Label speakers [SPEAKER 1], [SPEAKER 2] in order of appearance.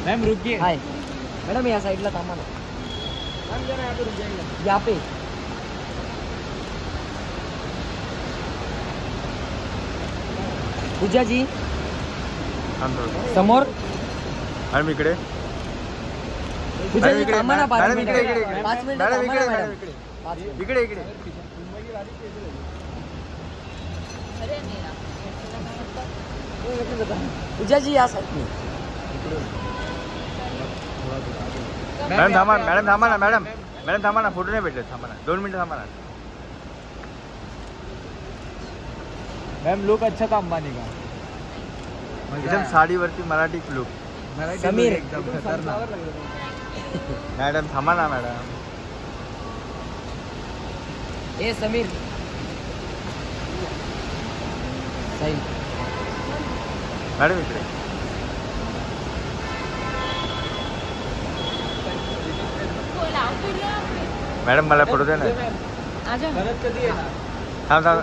[SPEAKER 1] Ma'am रुकिए।
[SPEAKER 2] Hi madam, या साइडला थांबा ना। मैम जरा यहाँ पे रुक जाइए, यहाँ पे। पूजा जी समोर।
[SPEAKER 3] मॅडम इकडे,
[SPEAKER 2] पूजा जी
[SPEAKER 3] इकडे,
[SPEAKER 2] थांबा ना, 5
[SPEAKER 3] मॅडम
[SPEAKER 2] मिनिटं
[SPEAKER 3] इकडे, इकडे, इकडे.
[SPEAKER 2] 5 मिनिटं
[SPEAKER 3] मॅडम
[SPEAKER 2] थांबा
[SPEAKER 3] इकडे,
[SPEAKER 2] ना,
[SPEAKER 3] मॅडम
[SPEAKER 2] मॅडम.
[SPEAKER 3] इकडे.
[SPEAKER 2] 5 मिनिटं.
[SPEAKER 3] इकडे इकडे.
[SPEAKER 2] पूजा जी या साइड.
[SPEAKER 3] मॅडम थांबा, मॅडम थांबा ना, मॅडम मॅडम थांबा ना, फोटो नाही भेटले, थांबा ना 2 मिनिटं थांबा ना.
[SPEAKER 1] मैम लुक अच्छा था अंबानी का,
[SPEAKER 3] एकदम साडीवरती मराठी लुक.
[SPEAKER 2] समीर.
[SPEAKER 1] एकदम खतरनाक.
[SPEAKER 3] मॅडम थांबा ना मॅडम.
[SPEAKER 2] ए समीर. सही.
[SPEAKER 3] मॅडम इकडे. मॅडम मला फोटो द्या ना.
[SPEAKER 1] गलत कधी आहे ना.
[SPEAKER 3] थांब थांब.